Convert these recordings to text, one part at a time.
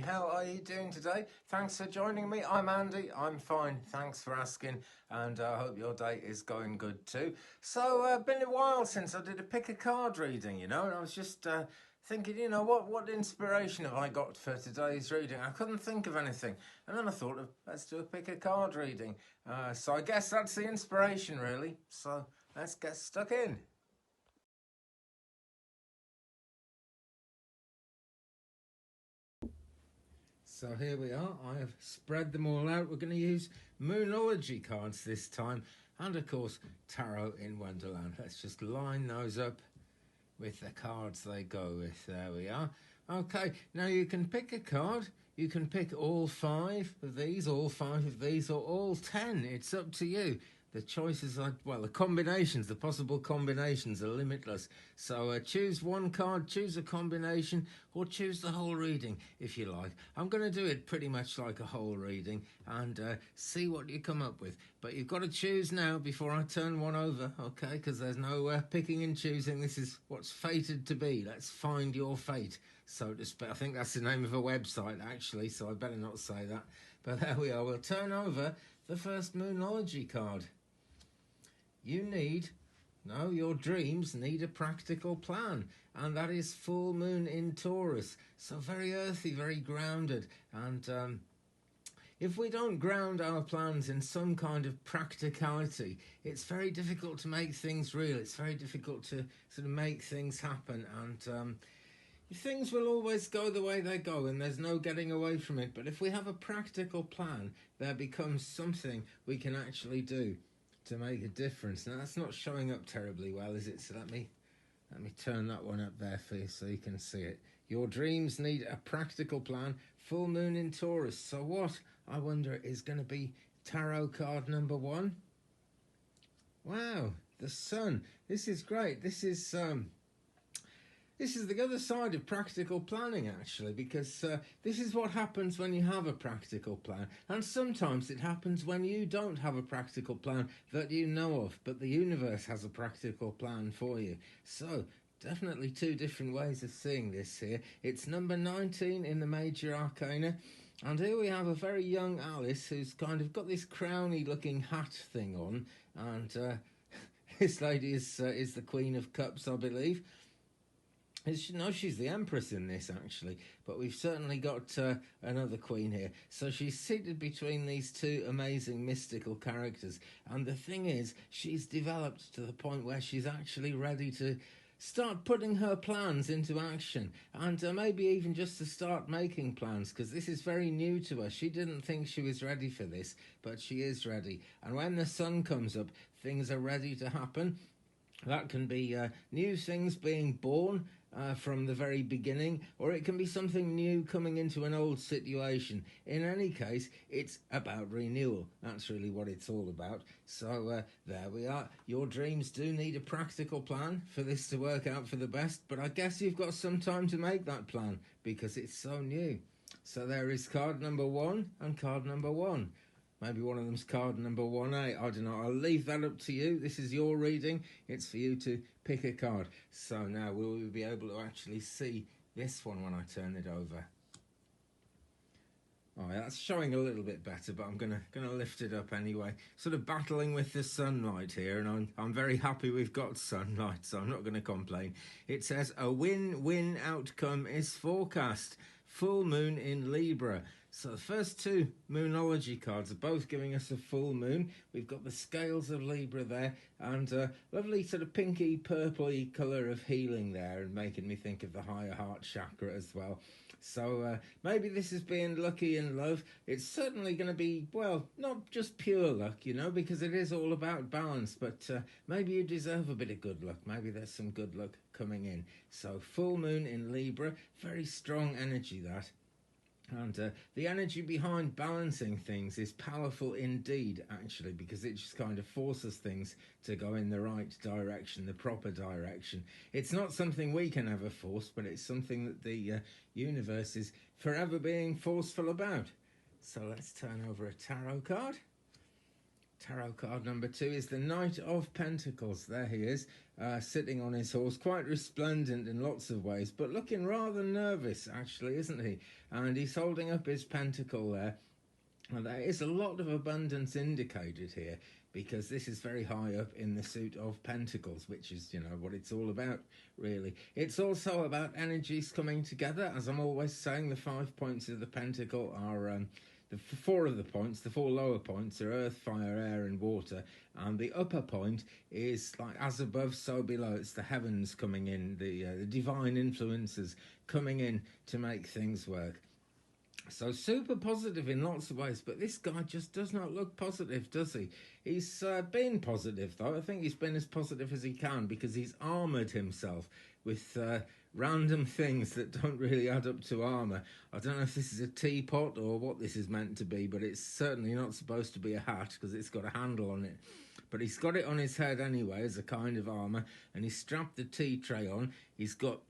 How are you doing today? Thanks for joining me. I'm Andy. I'm fine. Thanks for asking, and I hope your day is going good too. So, been a while since I did a pick a card reading, and I was just thinking, what inspiration have I got for today's reading? I couldn't think of anything, and then I thought, let's do a pick a card reading. So I guess that's the inspiration, really. So let's get stuck in. So here we are, I have spread them all out. We're going to use Moonology cards this time, and of course Tarot in Wonderland. Let's just line those up with the cards they go with. There we are. Okay, now you can pick a card. You can pick all 5 of these, all 5 of these, or all 10. It's up to you. The choices are, well, the combinations, the possible combinations are limitless. So choose one card, choose a combination, or choose the whole reading if you like. I'm going to do it pretty much like a whole reading and see what you come up with. But you've got to choose now before I turn one over, okay? Because there's no picking and choosing. This is what's fated to be. Let's find your fate, so to speak. I think that's the name of a website, actually, so I better not say that. But there we are. We'll turn over the first Moonology card. Your dreams need a practical plan, and that is full moon in Taurus. So very earthy, very grounded, and if we don't ground our plans in some kind of practicality, it's very difficult to make things real. It's very difficult to sort of make things happen, and things will always go the way they go, and there's no getting away from it. But if we have a practical plan, there becomes something we can actually do to make a difference. Now that's not showing up terribly well, is it? So let me turn that one up there for you so you can see it. Your dreams need a practical plan. Full moon in Taurus. So what, I wonder, is going to be tarot card number 1? Wow, the Sun. This is great. This is the other side of practical planning, actually, because this is what happens when you have a practical plan. And sometimes it happens when you don't have a practical plan that you know of, but the universe has a practical plan for you. So, definitely 2 different ways of seeing this here. It's number 19 in the Major Arcana. And here we have a very young Alice who's kind of got this crowny looking hat thing on. And this lady is the Queen of Cups, I believe. No, she's the Empress in this, actually, but we've certainly got another queen here. So she's seated between these 2 amazing mystical characters, and the thing is, she's developed to the point where she's actually ready to start putting her plans into action, and maybe even just to start making plans, because this is very new to her. She didn't think she was ready for this, but she is ready. And when the sun comes up, things are ready to happen. That can be new things being born from the very beginning, or it can be something new coming into an old situation. In any case, it's about renewal. That's really what it's all about. So there we are. Your dreams do need a practical plan for this to work out for the best, but I guess you've got some time to make that plan because it's so new. So there is card number 1 and card number 1. Maybe one of them's card number 1A. I don't know. I'll leave that up to you. This is your reading. It's for you to pick a card. So now will we be able to actually see this one when I turn it over? Oh, yeah, that's showing a little bit better, but I'm gonna lift it up anyway. Sort of battling with the sunlight here, and I'm very happy we've got sunlight, so I'm not going to complain. It says a win-win outcome is forecast. Full moon in Libra. So the first 2 Moonology cards are both giving us a full moon. We've got the scales of Libra there, and a lovely sort of pinky purpley colour of healing there, and making me think of the higher heart chakra as well. So maybe this is being lucky in love. It's certainly going to be, well, not just pure luck, because it is all about balance, but maybe you deserve a bit of good luck. Maybe there's some good luck coming in. So full moon in Libra, very strong energy that. And the energy behind balancing things is powerful indeed, actually, because it just kind of forces things to go in the right direction, the proper direction. It's not something we can ever force, but it's something that the universe is forever being forceful about. So let's turn over a tarot card. Tarot card number 2 is the Knight of Pentacles. There he is, sitting on his horse, quite resplendent in lots of ways, but looking rather nervous, actually, isn't he? And he's holding up his pentacle there. And there is a lot of abundance indicated here, because this is very high up in the suit of Pentacles, which is, you know, what it's all about, really. It's also about energies coming together. As I'm always saying, the 5 points of the pentacle are... the 4 of the points, the 4 lower points, are earth, fire, air and water, and the upper point is like as above, so below. It's the heavens coming in, the divine influences coming in to make things work. So super positive in lots of ways, but this guy just does not look positive, does he? He's been positive, though. I think he's been as positive as he can, because he's armoured himself with random things that don't really add up to armour. I don't know if this is a teapot or what this is meant to be, but it's certainly not supposed to be a hat, because it's got a handle on it. But he's got it on his head anyway as a kind of armour, and he's strapped the tea tray on. He's got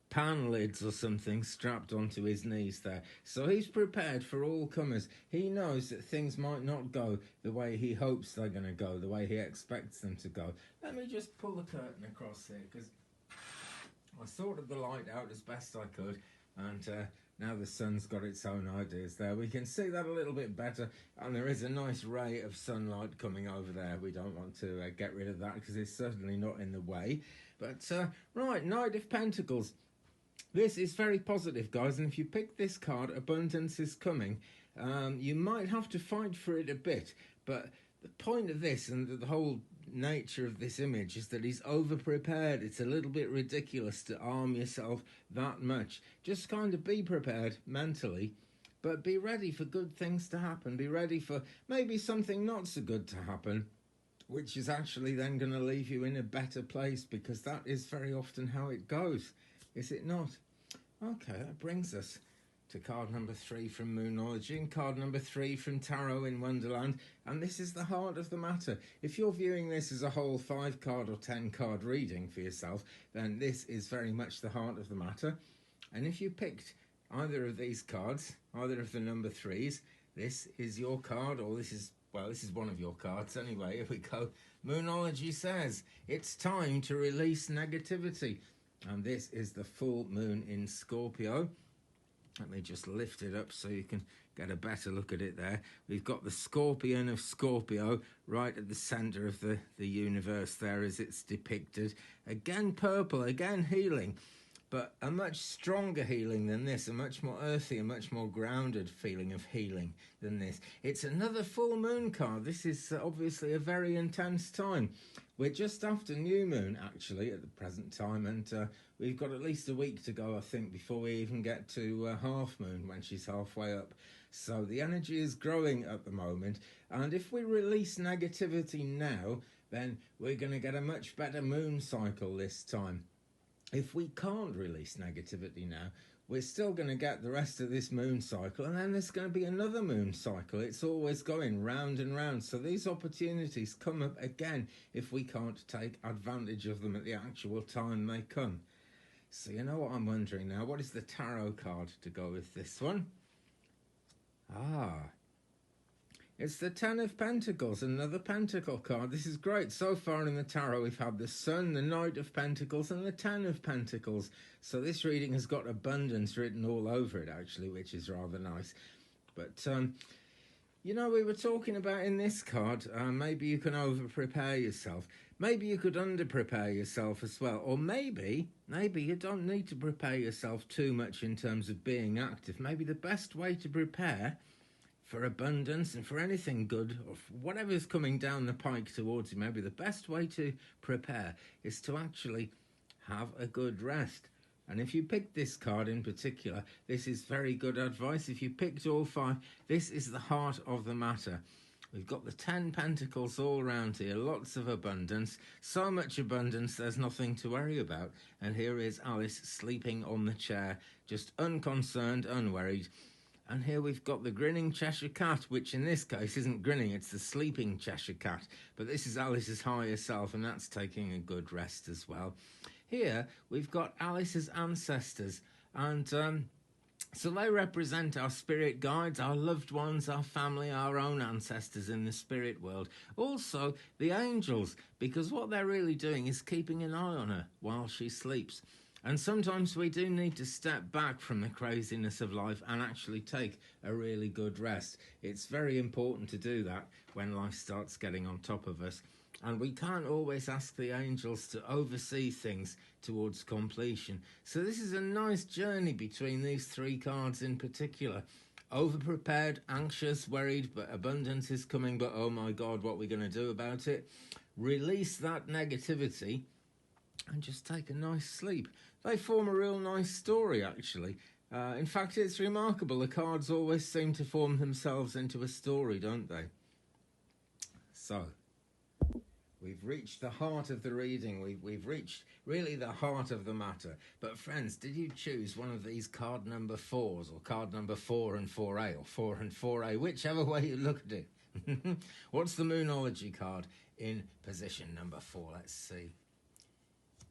pan lids or something strapped onto his knees there. So he's prepared for all comers. He knows that things might not go the way he hopes they're going to go, the way he expects them to go. Let me just pull the curtain across here, because I sorted the light out as best I could, and now the sun's got its own ideas there. We can see that a little bit better, and there is a nice ray of sunlight coming over there. We don't want to get rid of that, because it's certainly not in the way. But right, Knight of Pentacles. This is very positive, guys, and if you pick this card, abundance is coming. You might have to fight for it a bit, but the point of this and the whole nature of this image is that he's over-prepared. It's a little bit ridiculous to arm yourself that much. Just kind of be prepared mentally, but be ready for good things to happen. Be ready for maybe something not so good to happen, which is actually then going to leave you in a better place, because that is very often how it goes. Is it not? Okay, that brings us to card number 3 from Moonology and card number 3 from Tarot in Wonderland, and this is the heart of the matter. If you're viewing this as a whole 5-card or 10-card reading for yourself, then this is very much the heart of the matter. And if you picked either of these cards, either of the number 3s, this is your card, or this is, well, this is one of your cards anyway. Here we go. Moonology says, it's time to release negativity. And this is the full moon in Scorpio. Let me just lift it up so you can get a better look at it there. We've got the Scorpion of Scorpio right at the centre of the universe there as it's depicted. Again purple, again healing, but a much stronger healing than this, a much more earthy, a much more grounded feeling of healing than this. It's another full moon card. This is obviously a very intense time. We're just after new moon, actually, at the present time, and we've got at least a week to go, I think, before we even get to half moon, when she's halfway up. So the energy is growing at the moment, and if we release negativity now, then we're going to get a much better moon cycle this time. If we can't release negativity now, we're still going to get the rest of this moon cycle, and then there's going to be another moon cycle. It's always going round and round. So these opportunities come up again if we can't take advantage of them at the actual time they come. So you know what I'm wondering now? What is the tarot card to go with this one? It's the Ten of Pentacles, another Pentacle card. This is great. So far in the tarot, we've had the Sun, the Knight of Pentacles, and the Ten of Pentacles. So this reading has got abundance written all over it, actually, which is rather nice. But, you know, we were talking about in this card, maybe you can over-prepare yourself. Maybe you could under-prepare yourself as well. Or maybe you don't need to prepare yourself too much in terms of being active. Maybe the best way to prepare for abundance and for anything good, or whatever's coming down the pike towards you, maybe the best way to prepare is to actually have a good rest. And if you picked this card in particular, this is very good advice. If you picked all 5, this is the heart of the matter. We've got the 10 Pentacles all around here, lots of abundance, so much abundance there's nothing to worry about. And here is Alice sleeping on the chair, just unconcerned, unworried. And here we've got the grinning Cheshire Cat, which in this case isn't grinning, it's the sleeping Cheshire Cat. But this is Alice's higher self, and that's taking a good rest as well. Here we've got Alice's ancestors, and So they represent our spirit guides, our loved ones, our family, our own ancestors in the spirit world. Also, the angels, because what they're really doing is keeping an eye on her while she sleeps. And sometimes we do need to step back from the craziness of life and actually take a really good rest. It's very important to do that when life starts getting on top of us. And we can't always ask the angels to oversee things towards completion. So this is a nice journey between these three cards in particular. Overprepared, anxious, worried, but abundance is coming, but oh my God, what are we going to do about it? Release that negativity and just take a nice sleep. They form a real nice story, actually. In fact, it's remarkable. The cards always seem to form themselves into a story, don't they? So, we've reached the heart of the reading. We've reached really the heart of the matter. But friends, did you choose one of these card number 4s, or card number 4 and 4A, or 4 and 4A, whichever way you look at it? What's the Moonology card in position number 4? Let's see.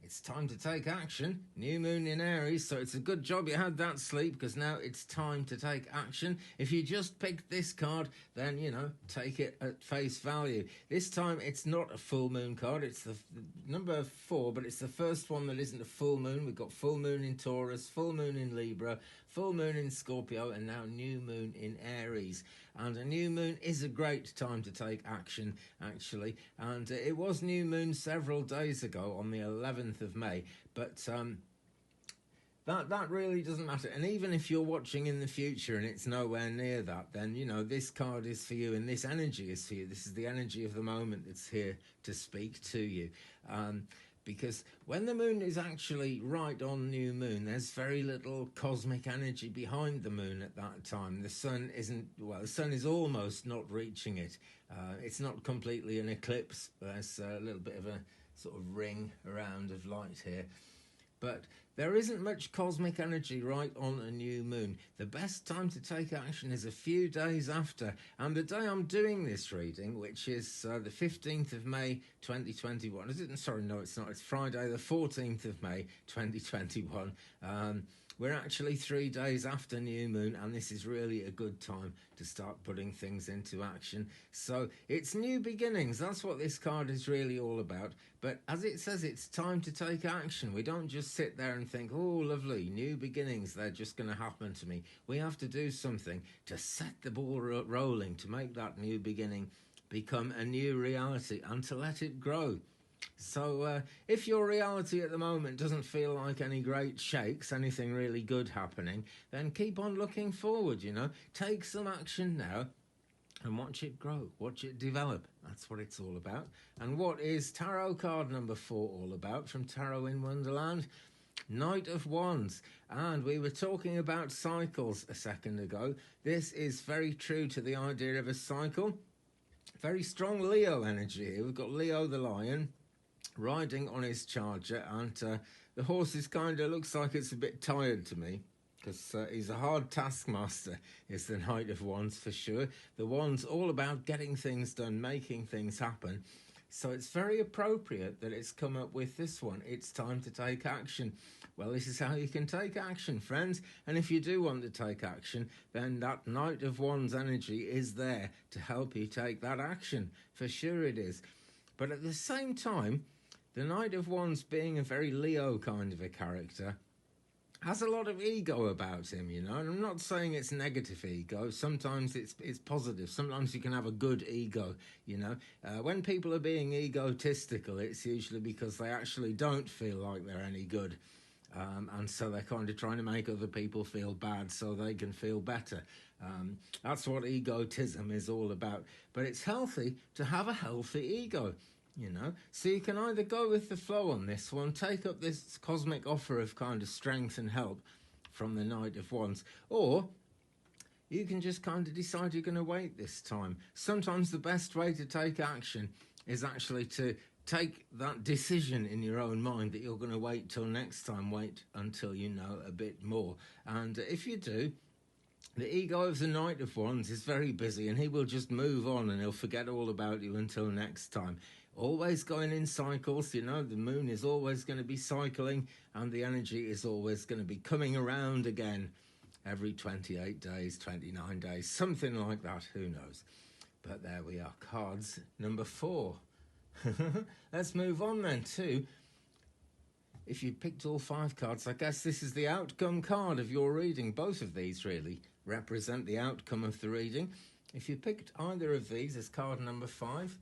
It's time to take action. New moon in Aries, so it's a good job you had that sleep, because now it's time to take action. If you just picked this card, then, you know, take it at face value. This time it's not a full moon card. It's the number 4, but it's the first one that isn't a full moon. We've got full moon in Taurus, full moon in Libra, full moon in Scorpio, and now new moon in Aries. And a new moon is a great time to take action, actually. And it was new moon several days ago on the 11th of May, but that really doesn't matter. And even if you're watching in the future and it's nowhere near that, then, you know, this card is for you and this energy is for you. This is the energy of the moment that's here to speak to you. Because when the moon is actually right on new moon, there's very little cosmic energy behind the moon at that time. The sun isn't, well, the sun is almost not reaching it. It's not completely an eclipse. There's a little bit of a sort of ring around of light here. But there isn't much cosmic energy right on a new moon. The best time to take action is a few days after. And the day I'm doing this reading, which is the 15th of May 2021. Sorry, no, it's not. It's Friday the 14th of May 2021. We're actually 3 days after new moon, and this is really a good time to start putting things into action. So it's new beginnings. That's what this card is really all about. But as it says, it's time to take action. We don't just sit there and think, oh, lovely, new beginnings, they're just going to happen to me. We have to do something to set the ball rolling, to make that new beginning become a new reality and to let it grow. So if your reality at the moment doesn't feel like any great shakes, anything really good happening, then keep on looking forward, you know. Take some action now and watch it grow, watch it develop. That's what it's all about. And what is tarot card number 4 all about from Tarot in Wonderland? Knight of Wands. And we were talking about cycles a second ago. This is very true to the idea of a cycle. Very strong Leo energy here. We've got Leo the lion riding on his charger, and the horse is kind of looks like it's a bit tired to me, because he's a hard taskmaster, is the Knight of Wands for sure. The Wand's all about getting things done, making things happen. So it's very appropriate that it's come up with this one. It's time to take action. Well, this is how you can take action, friends. And if you do want to take action, then that Knight of Wands energy is there to help you take that action. For sure it is. But at the same time, the Knight of Wands, being a very Leo kind of a character, has a lot of ego about him, you know. And I'm not saying it's negative ego. Sometimes it's positive. Sometimes you can have a good ego, you know. When people are being egotistical, it's usually because they actually don't feel like they're any good. And so they're kind of trying to make other people feel bad so they can feel better. That's what egotism is all about. But it's healthy to have a healthy ego. You know, so you can either go with the flow on this one, take up this cosmic offer of kind of strength and help from the Knight of Wands, or you can just kind of decide you're going to wait this time. Sometimes the best way to take action is actually to take that decision in your own mind that you're going to wait till next time, wait until you know a bit more. And if you do, the ego of the Knight of Wands is very busy, and he will just move on and he'll forget all about you until next time. Always going in cycles, you know, the moon is always going to be cycling and the energy is always going to be coming around again. every 28 days, 29 days, something like that, who knows. But there we are, cards number 4. Let's move on then to, if you picked all 5 cards, I guess this is the outcome card of your reading. Both of these really represent the outcome of the reading. If you picked either of these as card number 5,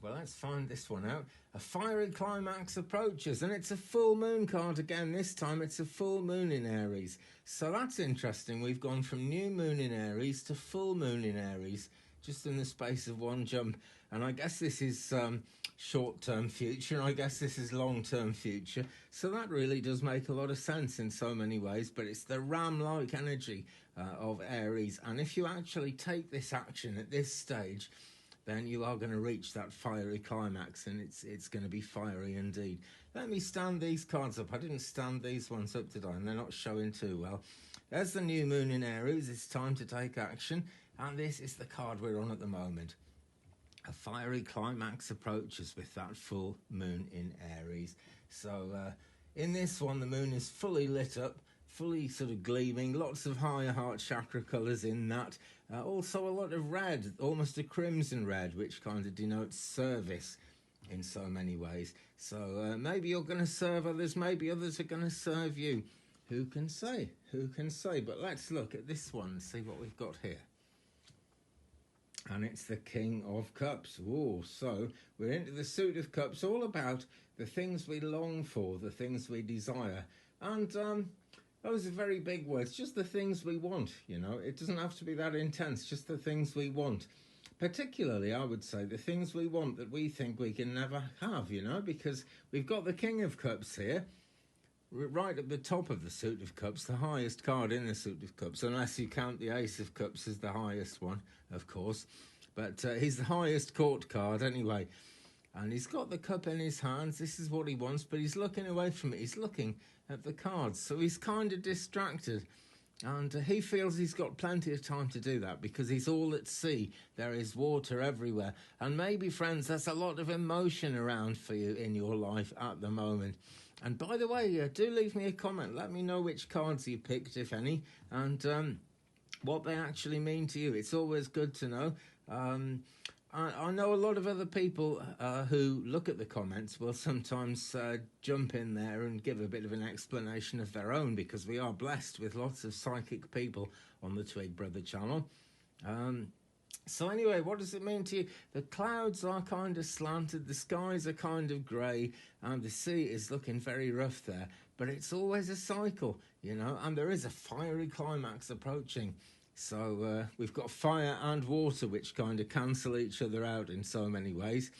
well, let's find this one out. A fiery climax approaches, and it's a full moon card again. This time it's a full moon in Aries. So that's interesting. We've gone from new moon in Aries to full moon in Aries, just in the space of one jump. And I guess this is short-term future, and I guess this is long-term future. So that really does make a lot of sense in so many ways, but it's the ram-like energy of Aries. And if you actually take this action at this stage, then you are going to reach that fiery climax, and it's going to be fiery indeed. Let me stand these cards up. I didn't stand these ones up, did I? And they're not showing too well. There's the new moon in Aries. It's time to take action, and this is the card we're on at the moment. A fiery climax approaches with that full moon in Aries. So in this one, the moon is fully lit up, fully sort of gleaming, lots of higher heart chakra colours in that. Also a lot of red, almost a crimson red, which kind of denotes service in so many ways. So maybe you're going to serve others, maybe others are going to serve you. Who can say? Who can say? But let's look at this one and see what we've got here. And it's the King of Cups. Oh, so we're into the Suit of Cups, all about the things we long for, the things we desire. And those are very big words, just the things we want, you know. It doesn't have to be that intense, just the things we want. Particularly, I would say, the things we want that we think we can never have, you know, because we've got the King of Cups here, right at the top of the Suit of Cups, the highest card in the Suit of Cups, unless you count the Ace of Cups as the highest one, of course. But he's the highest court card anyway. And he's got the cup in his hands. This is what he wants, but he's looking away from it. He's looking at the cards. So he's kind of distracted. And he feels he's got plenty of time to do that because he's all at sea. There is water everywhere. And maybe, friends, there's a lot of emotion around for you in your life at the moment. And by the way, do leave me a comment. Let me know which cards you picked, if any, and what they actually mean to you. It's always good to know. I know a lot of other people who look at the comments will sometimes jump in there and give a bit of an explanation of their own, because we are blessed with lots of psychic people on the Twig Brother channel. So anyway, what does it mean to you? The clouds are kind of slanted, the skies are kind of grey, and the sea is looking very rough there. But it's always a cycle, you know, and there is a fiery climax approaching. So we've got fire and water, which kind of cancel each other out in so many ways.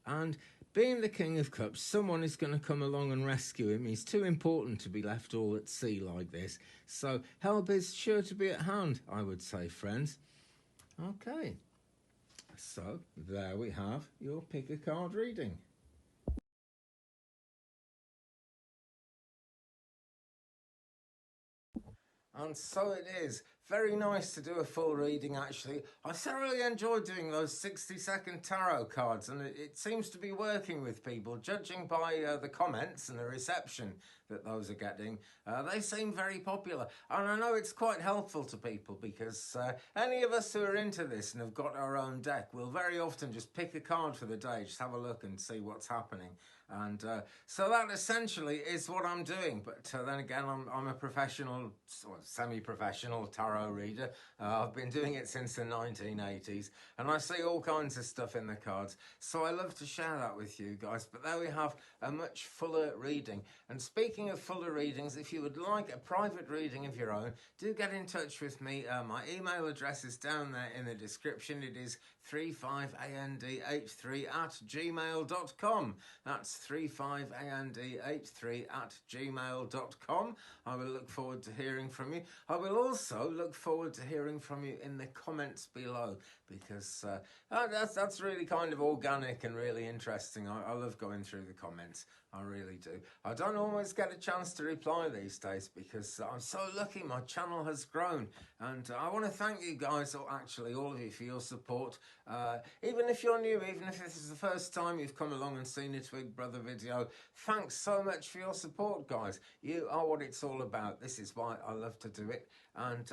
And being the King of Cups, someone is going to come along and rescue him. He's too important to be left all at sea like this. So help is sure to be at hand, I would say, friends. Okay, so there we have your pick a card reading. And so it is. Very nice to do a full reading, actually. I thoroughly enjoyed doing those 60-second tarot cards, and it seems to be working with people, judging by the comments and the reception that those are getting. They seem very popular, and I know it's quite helpful to people, because any of us who are into this and have got our own deck will very often just pick a card for the day, just have a look and see what's happening. And so that essentially is what I'm doing. But then again, I'm a professional, semi-professional tarot reader. I've been doing it since the 1980s, and I see all kinds of stuff in the cards. So I love to share that with you guys. But there we have a much fuller reading. And speaking of fuller readings, if you would like a private reading of your own, do get in touch with me. My email address is down there in the description. It is 35and83@gmail.com. That's 35and83@gmail.com. I will look forward to hearing from you. I will also look forward to hearing from you in the comments below, because that's really kind of organic and really interesting. I love going through the comments. I really do. I don't always get a chance to reply these days because I'm so lucky my channel has grown. And I want to thank you guys, or actually all of you, for your support. Even if you're new, even if this is the first time you've come along and seen a Twig Brother video, thanks so much for your support, guys. You are what it's all about. This is why I love to do it. And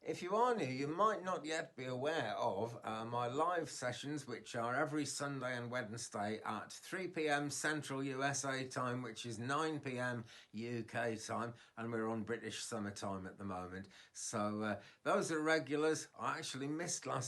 if you are new, you might not yet be aware of my live sessions, which are every Sunday and Wednesday at 3 p.m. Central USA time, which is 9 p.m. UK time, and we're on British summer time at the moment. So those are regulars. I actually missed I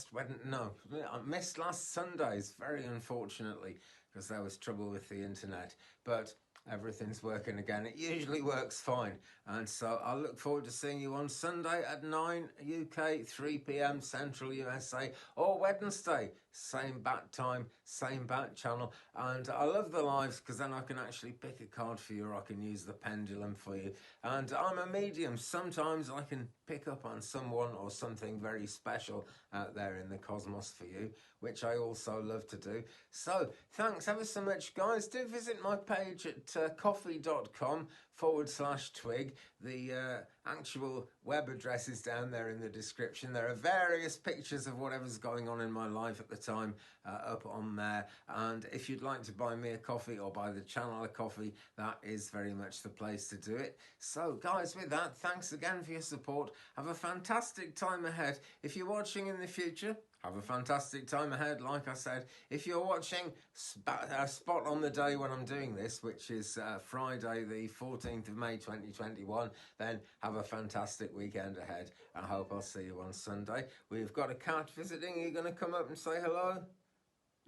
missed last Sundays, very unfortunately, because there was trouble with the internet. But everything's working again. It usually works fine. And so I look forward to seeing you on Sunday at 9 UK, 3 p.m. Central USA, or Wednesday, same bat time, same bat channel. And I love the lives because then I can actually pick a card for you, or I can use the pendulum for you. And I'm a medium. Sometimes I can pick up on someone or something very special out there in the cosmos for you, which I also love to do. So thanks ever so much, guys. Do visit my page at coffee.com/twig. The actual web address is down there in the description. There are various pictures of whatever's going on in my life at the time up on there. And if you'd like to buy me a coffee or buy the channel a coffee, that is very much the place to do it. So guys, with that, thanks again for your support. Have a fantastic time ahead. If you're watching in the future, have a fantastic time ahead. Like I said, if you're watching spot on the day when I'm doing this, which is Friday the 14th of May 2021, then have a fantastic weekend ahead. I hope I'll see you on Sunday. We've got a cat visiting. Are you going to come up and say hello?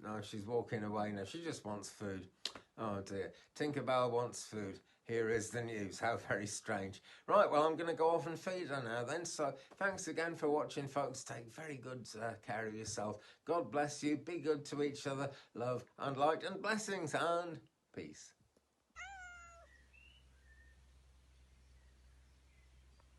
No, she's walking away now. She just wants food. Oh dear. Tinkerbell wants food. Here is the news. How very strange. Right, well, I'm going to go off and feed her now then. So thanks again for watching, folks. Take very good care of yourself. God bless you. Be good to each other. Love and light and blessings and peace.